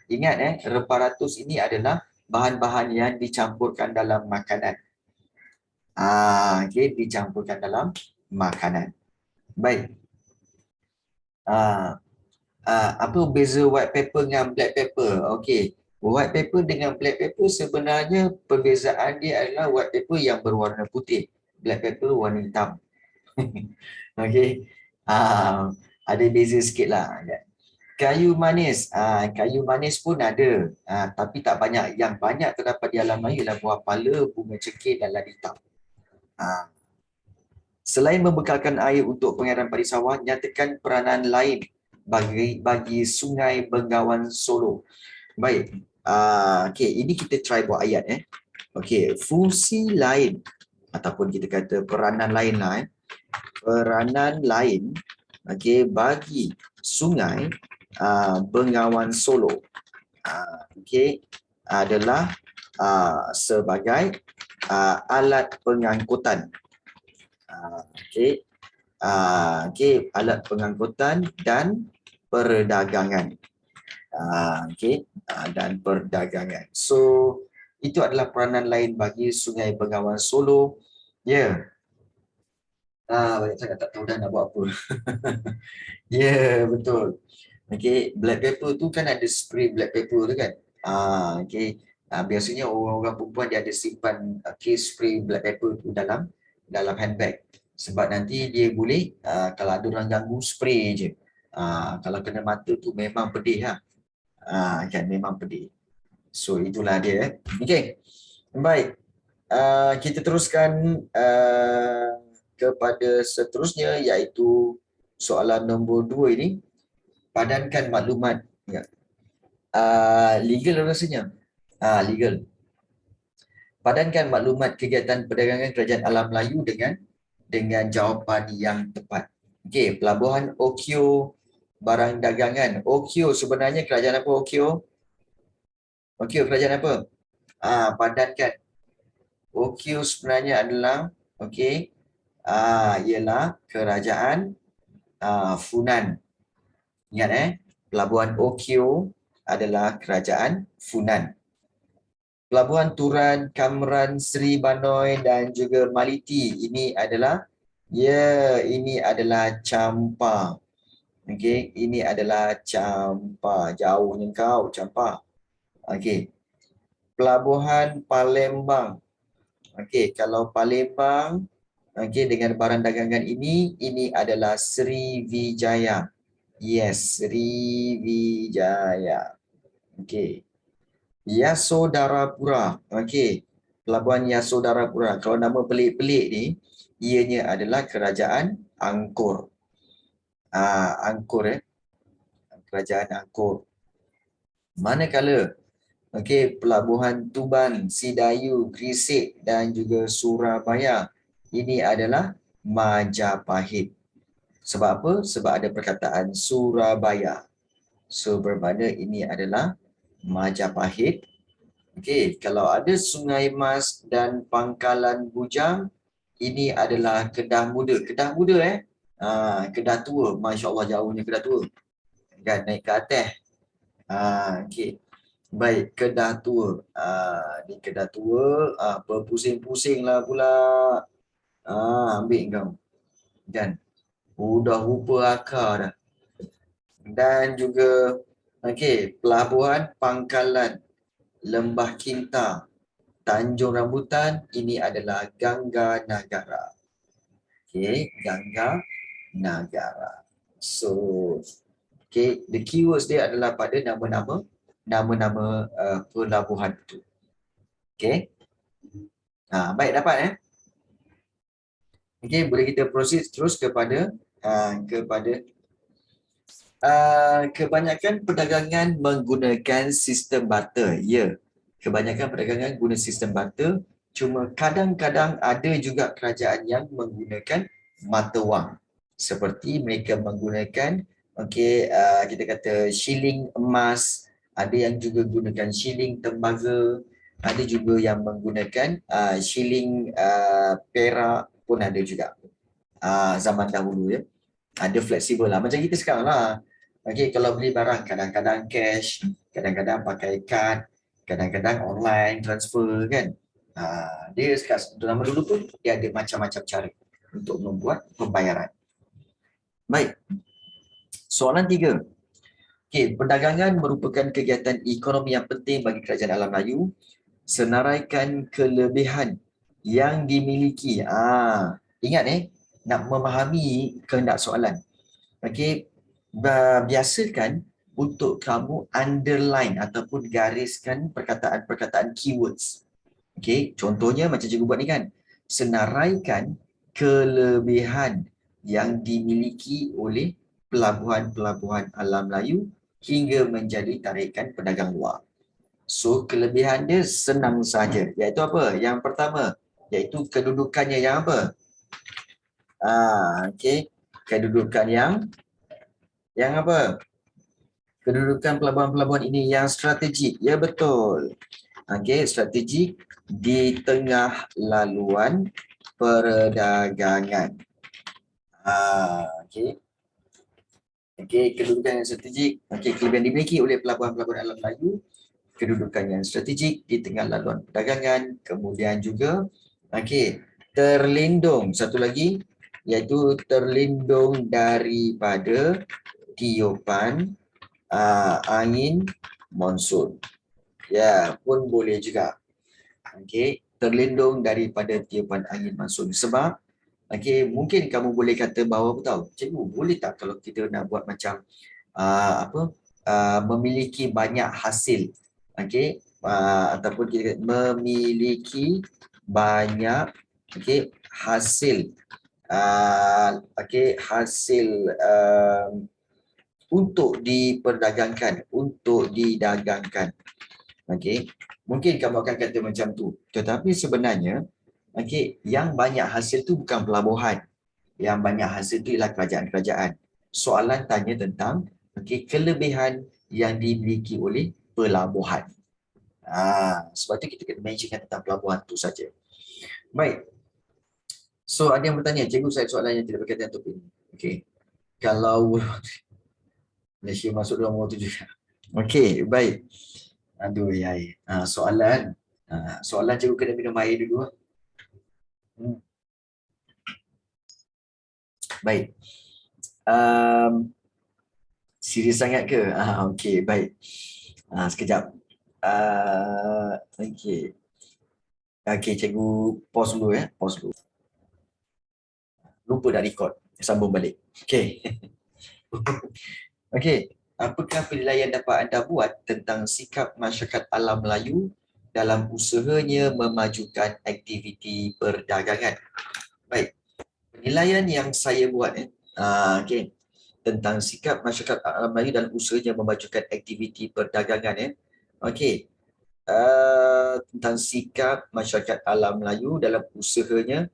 [SPEAKER 1] Ingat rempah ratus ini adalah bahan-bahan yang dicampurkan dalam makanan. Dicampurkan dalam makanan. Baik. Apa beza white pepper dengan black pepper? White pepper dengan black pepper sebenarnya perbezaan dia adalah white pepper yang berwarna putih. Black pepper warna hitam. Ada beza sikit lah. Kayu manis. Kayu manis pun ada. Tapi tak banyak. Yang banyak terdapat di alam Melayu adalah buah pala, bunga cekir dan lada hitam. Selain membekalkan air untuk pengairan padi sawah, nyatakan peranan lain bagi Sungai Bengawan Solo. Baik. Okey, ini kita try buat ayat. Okey, fungsi lain ataupun kita kata peranan lain lah. Peranan lain bagi Sungai Bengawan Solo adalah sebagai alat pengangkutan. Alat pengangkutan dan perdagangan. Dan perdagangan. So itu adalah peranan lain bagi Sungai Bengawan Solo. Banyak sangat tak tahu dah nak buat apa. Betul. Black pepper tu kan ada spray black pepper tu kan. Biasanya orang-orang perempuan dia ada simpan spray black pepper tu dalam handbag. Sebab nanti dia boleh kalau ada orang ganggu spray je. Kalau kena mata tu memang pedih lah. Memang pedih. So itulah dia. Baik. Kita teruskan kepada seterusnya, iaitu soalan nombor 2 ini. Padankan maklumat. Legal rasanya. Legal. Padankan maklumat kegiatan perdagangan Kerajaan Alam Melayu dengan jawapan yang tepat. Pelabuhan Okyo barang dagangan. Okyo sebenarnya kerajaan apa Okyo? Okyo kerajaan apa? Padankan. Okyo sebenarnya adalah ialah kerajaan Funan. Ingat Pelabuhan Okyo adalah kerajaan Funan. Pelabuhan Turan, Kamran, Sri Banoi dan juga Maliti, ini adalah Champa. Ini adalah Champa. Jauhnya kau Champa. Pelabuhan Palembang. Kalau Palembang dengan barang dagangan ini adalah Sriwijaya. Yes, Sriwijaya. Yasodarapura. Pelabuhan Yasodarapura. Kalau nama pelik-pelik ni, ianya adalah kerajaan Angkor. Angkor kerajaan Angkor. Manakala Pelabuhan Tuban, Sidayu, Gresik dan juga Surabaya, ini adalah Majapahit. Sebab apa? Sebab ada perkataan Surabaya. So bermakna ini adalah Majapahit. Kalau ada Sungai Mas dan Pangkalan Bujang, ini adalah Kedah Muda. Kedah Muda Kedah Tua. Masya Allah jauhnya Kedah Tua. Naik ke atas. Baik, Kedah Tua. Di Kedah Tua, berpusing-pusing lah pula. Ambil kau. Dan udah rupa akar dah. Dan juga Pelabuhan Pangkalan Lembah Kinta, Tanjung Rambutan, ini adalah Gangga Nagara. Gangga Nagara. So, the keywords dia adalah pada nama-nama pelabuhan itu. Baik, dapat boleh kita proceed terus kepada kebanyakan perdagangan menggunakan sistem barter. Kebanyakan perdagangan guna sistem barter. Cuma kadang-kadang ada juga kerajaan yang menggunakan mata wang. Seperti mereka menggunakan kita kata shilling emas, ada yang juga gunakan shilling tembaga, ada juga yang menggunakan shilling perak pun ada juga. Zaman dahulu ada fleksibel lah macam kita sekarang lah. Kalau beli barang kadang-kadang cash, kadang-kadang pakai kad, kadang-kadang online transfer kan. Dia sekarang zaman dulu pun dia ada macam-macam cara untuk membuat pembayaran. Baik. Soalan 3. Perdagangan merupakan kegiatan ekonomi yang penting bagi Kerajaan Alam Melayu. Senaraikan kelebihan yang dimiliki. Ingat nak memahami kehendak soalan. Biasakan untuk kamu underline ataupun gariskan perkataan-perkataan keywords. Okey, contohnya macam cikgu buat ni kan. Senaraikan kelebihan yang dimiliki oleh pelabuhan-pelabuhan alam Melayu hingga menjadi tarikan pedagang luar. So, kelebihan dia senang saja. Iaitu apa? Yang pertama, iaitu kedudukannya yang apa? Okey. Kedudukan yang apa? Kedudukan pelabuhan-pelabuhan ini yang strategik. Ya, betul. Okey, strategik di tengah laluan perdagangan. Okey. Okey, kedudukan yang strategik. Okey, kelebihan dimiliki oleh pelabuhan-pelabuhan alam Melayu, kedudukan yang strategik di tengah laluan perdagangan, kemudian juga okey, terlindung. Satu lagi iaitu terlindung daripada tiupan angin monsun. Ya, pun boleh juga. Okey, terlindung daripada tiupan angin monsun. Sebab okey, mungkin kamu boleh kata bahawa apa tahu, cikgu boleh tak kalau kita nak buat macam memiliki banyak hasil, okey, ataupun kita memiliki banyak hasil, hasil untuk diperdagangkan, untuk didagangkan. Okey, mungkin kamu akan kata macam tu. Tetapi sebenarnya, okey, yang banyak hasil tu bukan pelabuhan. Yang banyak hasil tu ialah kerajaan-kerajaan. Soalan tanya tentang kelebihan yang dimiliki oleh pelabuhan. Sebab tu kita kena mentionkan tentang pelabuhan tu saja. Baik. So ada yang bertanya, cikgu saya soalan yang tidak berkaitan topik ini. Okey. Kalau Malaysia masuk dalam nombor 7. Okey, baik. Aduh, yai. Soalan cikgu kena minum air dulu. Baik. Serius sangat ke? Okey, baik. Sekejap. Okey. Okey, cikgu pause dulu ya. Pause dulu. Lupa dah record. Sambung balik. Okey. Okey. Apakah penilaian dapat anda buat tentang sikap masyarakat alam Melayu dalam usahanya memajukan aktiviti perdagangan? Baik. Penilaian yang saya buat okey, tentang sikap masyarakat alam Melayu dalam usahanya memajukan aktiviti perdagangan okey. Tentang sikap masyarakat alam Melayu dalam usahanya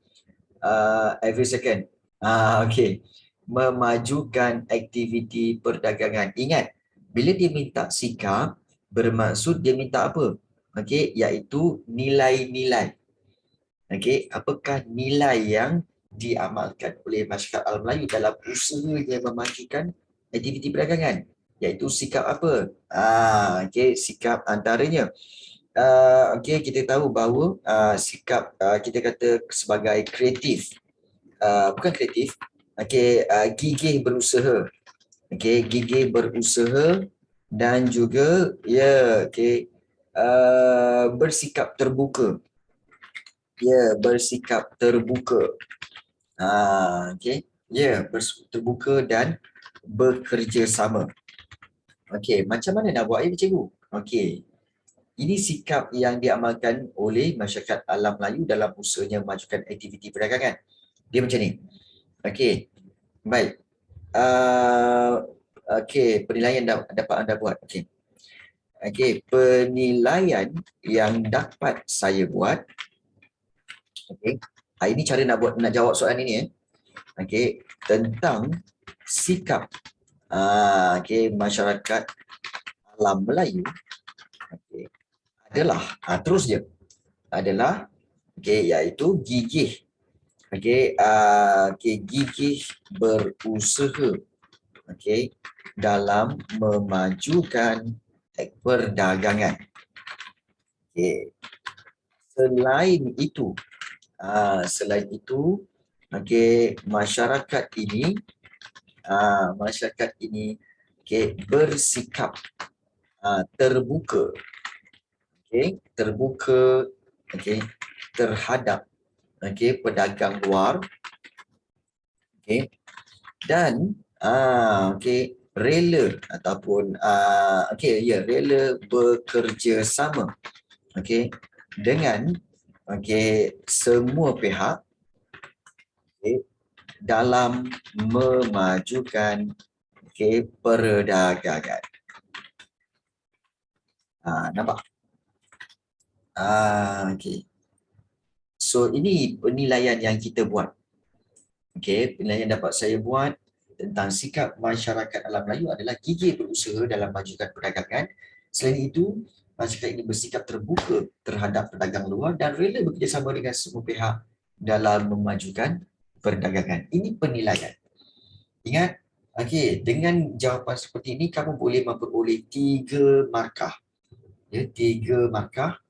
[SPEAKER 1] every second. Okey. Memajukan aktiviti perdagangan. Ingat, bila dia minta sikap, bermaksud dia minta apa? Okey, iaitu nilai-nilai. Okey, apakah nilai yang diamalkan oleh masyarakat alam Melayu dalam usahanya memajukan aktiviti perdagangan? Iaitu sikap apa? Okey, sikap antaranya. Okey, kita tahu bahawa sikap kita kata sebagai kreatif. Bukan kreatif. Okey, gigih berusaha. Okey, gigih berusaha dan juga bersikap terbuka. Bersikap terbuka. Okey. Terbuka dan bekerja sama. Okey, macam mana nak buat ini cikgu? Okey. Ini sikap yang diamalkan oleh masyarakat alam Melayu dalam usahanya memajukan aktiviti perdagangan. Dia macam ni. Okey. Baik. Okey, penilaian dapat anda buat. Okey. Okey, penilaian yang dapat saya buat. Okey. Ini cara nak jawab soalan ini Okey, tentang sikap masyarakat alam Melayu. Okey. Adalah terus je. Adalah iaitu gigih. Gigih berusaha dalam memajukan perdagangan. Selain itu, masyarakat ini bersikap terbuka, terhadap pedagang luar, dan rela ataupun rela bekerjasama dengan semua pihak dalam memajukan perdagangan. Nampak? So ini penilaian yang kita buat. Penilaian dapat saya buat tentang sikap masyarakat alam Melayu adalah gigih berusaha dalam majukan perdagangan. Selain itu, masyarakat ini bersikap terbuka terhadap pedagang luar dan rela bekerjasama dengan semua pihak dalam memajukan perdagangan. Ini penilaian. Ingat, dengan jawapan seperti ini, kamu boleh memperoleh 3 markah. 3 markah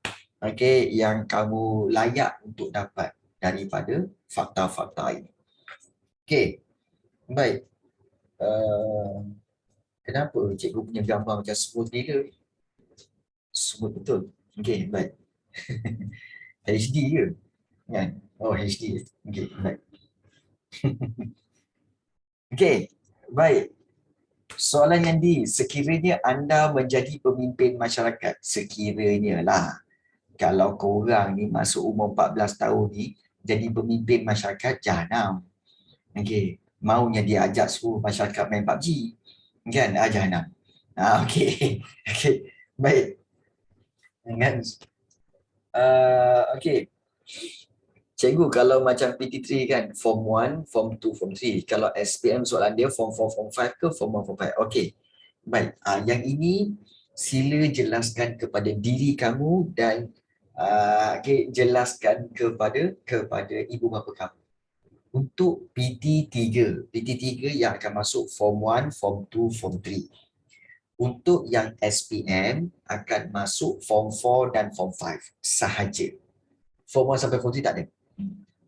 [SPEAKER 1] yang kamu layak untuk dapat daripada fakta-fakta ini. Baik. Kenapa cikgu punya gambar macam smooth gila? Smooth betul. Baik. HD ke? Kan? Oh, HD. Baik. Baik. Soalan yang sekiranya anda menjadi pemimpin masyarakat, sekiranya lah. Kalau korang ni masuk umur 14 tahun ni, jadi pemimpin masyarakat, jahanam. Maunya dia ajak suruh masyarakat main PUBG. Kan? Jahanam. Baik. Kan? Cikgu, kalau macam PT3 kan, Form 1, Form 2, Form 3. Kalau SPM soalan dia Form 4, Form 5 ke Form 1, Form 5. Baik. Yang ini sila jelaskan kepada diri kamu dan jelaskan kepada ibu bapa kamu. Untuk PT3 yang akan masuk Form 1, Form 2, Form 3. Untuk yang SPM akan masuk Form 4 dan Form 5 sahaja. Form 1 sampai Form 3 tak ada.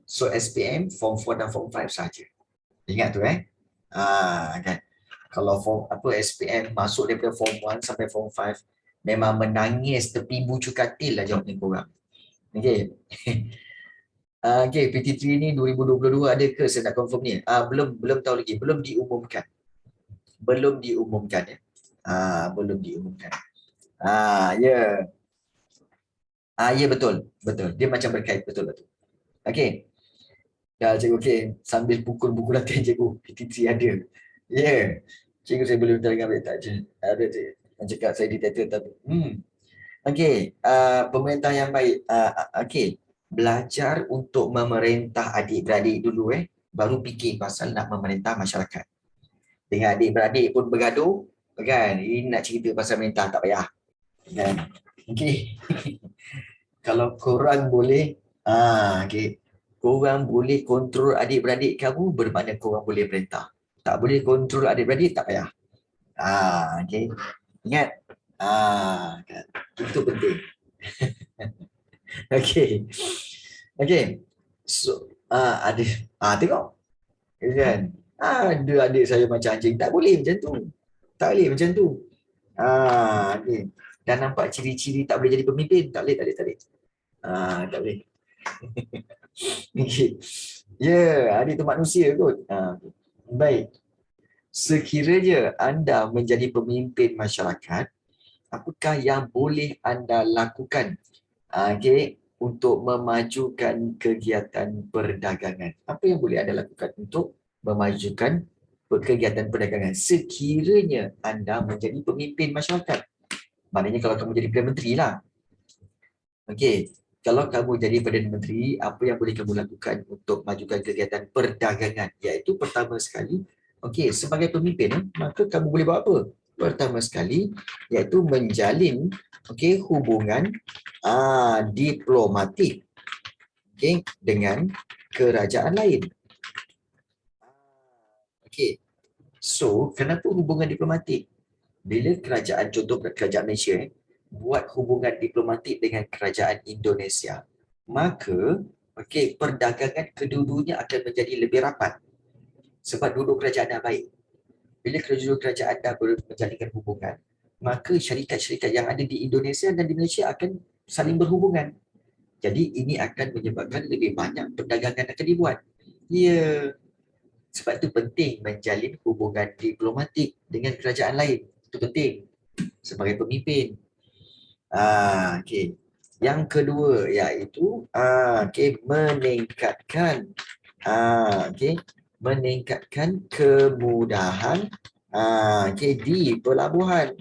[SPEAKER 1] So SPM, Form 4 dan Form 5 sahaja. Ingat tu kan. Kalau SPM masuk daripada Form 1 sampai Form 5, memang menangis tepi bucu katil lah jawabnya korang. PT3 ni 2022 ada ke? Saya nak confirm ni. Belum tahu lagi. Belum diumumkan. Belum diumumkan. Ya betul. Dia macam berkait. Betul. Dah cikgu, sambil pukul buku latihan cikgu. PT3 ada. Cikgu saya boleh minta dengan tak je. Ada cikgu. Yang cakap saya diktator tapi. Pemerintah yang baik. Belajar untuk memerintah adik-beradik dulu baru fikir pasal nak memerintah masyarakat. Dengan adik-beradik pun bergaduh, kan? Ini nak cerita pasal merintah tak payah. Kan? Kalau korang boleh korang boleh kontrol adik-beradik kamu, bermakna korang boleh perintah. Tak boleh kontrol adik-beradik, tak payah. Ingat? Kan? Itu penting. So, ada tengok. Kan? Ada adik saya macam anjing. Tak boleh macam tu. Tak boleh macam tu. Dan nampak ciri-ciri tak boleh jadi pemimpin. Tak boleh. Tak boleh. Adik tu manusia kot. Baik. Sekiranya anda menjadi pemimpin masyarakat, apakah yang boleh anda lakukan untuk memajukan kegiatan perdagangan? Apa yang boleh anda lakukan untuk memajukan kegiatan perdagangan sekiranya anda menjadi pemimpin masyarakat? Maknanya kalau kamu jadi Perdana Menteri lah. Kalau kamu jadi Perdana Menteri, apa yang boleh kamu lakukan untuk majukan kegiatan perdagangan? Iaitu pertama sekali, sebagai pemimpin, maka kamu boleh buat apa? Pertama sekali, iaitu menjalin hubungan diplomatik dengan kerajaan lain. So, kenapa hubungan diplomatik? Bila kerajaan, contoh kerajaan Malaysia, buat hubungan diplomatik dengan kerajaan Indonesia, maka perdagangan kedua-duanya akan menjadi lebih rapat. Sebab duduk kerajaan dah baik. Bila kedua kerajaan dah menjalinkan hubungan, maka syarikat-syarikat yang ada di Indonesia dan di Malaysia akan saling berhubungan. Jadi ini akan menyebabkan lebih banyak perdagangan akan dibuat. Sebab itu penting menjalin hubungan diplomatik dengan kerajaan lain. Itu penting sebagai pemimpin. Okey. Yang kedua iaitu okey, meningkatkan kemudahan okey, di pelabuhan.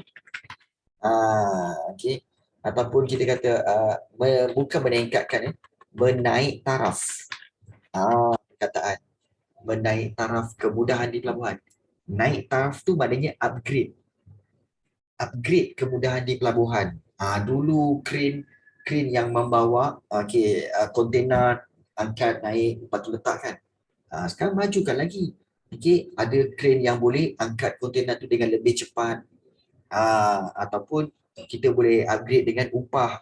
[SPEAKER 1] Okey. Ataupun kita kata bukan meningkatkan, menaik taraf. Kataan menaik taraf kemudahan di pelabuhan. Naik taraf tu maknanya upgrade kemudahan di pelabuhan. Dulu crane yang membawa kontainer angkat naik lepas tu letak kan. Sekarang majukan lagi. Ada crane yang boleh angkat kontainer tu dengan lebih cepat. Ataupun kita boleh upgrade dengan upah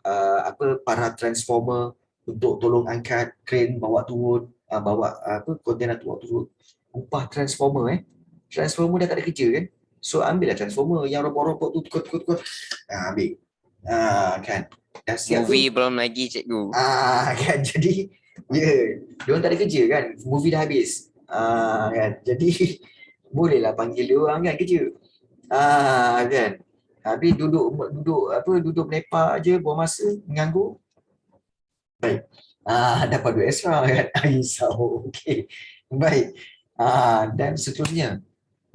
[SPEAKER 1] para transformer untuk tolong angkat crane bawa turun, bawa kontainer tu bawa turun. Upah transformer transformer dah tak ada kerja kan. So ambillah transformer yang robot-robot tu tukar. Ambil. Kan. Dah siap
[SPEAKER 2] Movie
[SPEAKER 1] tu.
[SPEAKER 2] belum lagi cikgu.
[SPEAKER 1] Kan. Jadi diorang tak ada kerja kan. Movie dah habis. Kan. Jadi bolehlah panggil diorang kan kerja. Kan. Habis duduk melepak je buang masa menganggur. Baik. Dapat duit extra kan. Risau. Okey. Baik. Dan seterusnya.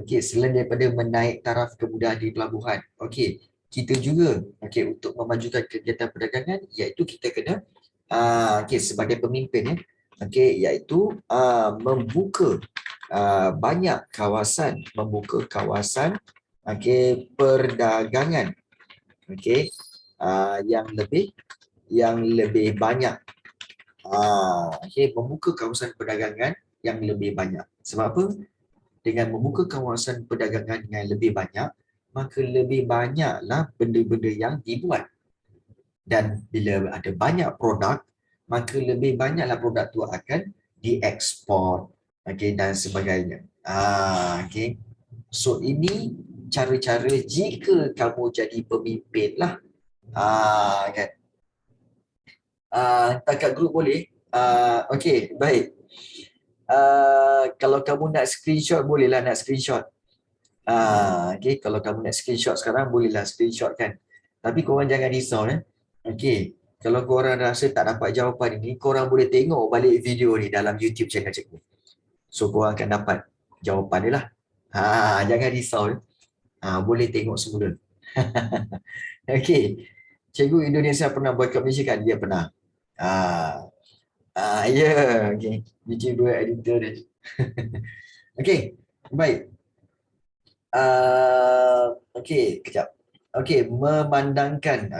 [SPEAKER 1] Okey, selain daripada menaik taraf kemudahan di pelabuhan, okey, kita juga untuk memajukan kegiatan perdagangan iaitu kita kena sebagai pemimpin iaitu membuka banyak kawasan, perdagangan yang lebih banyak. Membuka kawasan perdagangan yang lebih banyak. Sebab apa? Dengan membuka kawasan perdagangan yang lebih banyak, maka lebih banyaklah benda-benda yang dibuat. Dan bila ada banyak produk, maka lebih banyaklah produk tu akan diekspor, dan sebagainya. So ini cara-cara jika kamu jadi pemimpin lah. Kan? Kat grup boleh? Okey, baik. Kalau kamu nak screenshot, bolehlah nak screenshot. Kalau kamu nak screenshot sekarang, bolehlah screenshot kan. Tapi korang jangan risau kalau korang rasa tak dapat jawapan ini, korang boleh tengok balik video ni dalam YouTube channel cikgu. So korang akan dapat jawapan dia lah. Jangan risau. Boleh tengok semula. Cikgu Indonesia pernah boycott Malaysia kan? Dia pernah. YouTube dua editor dia. Baik. Kejap. Memandangkan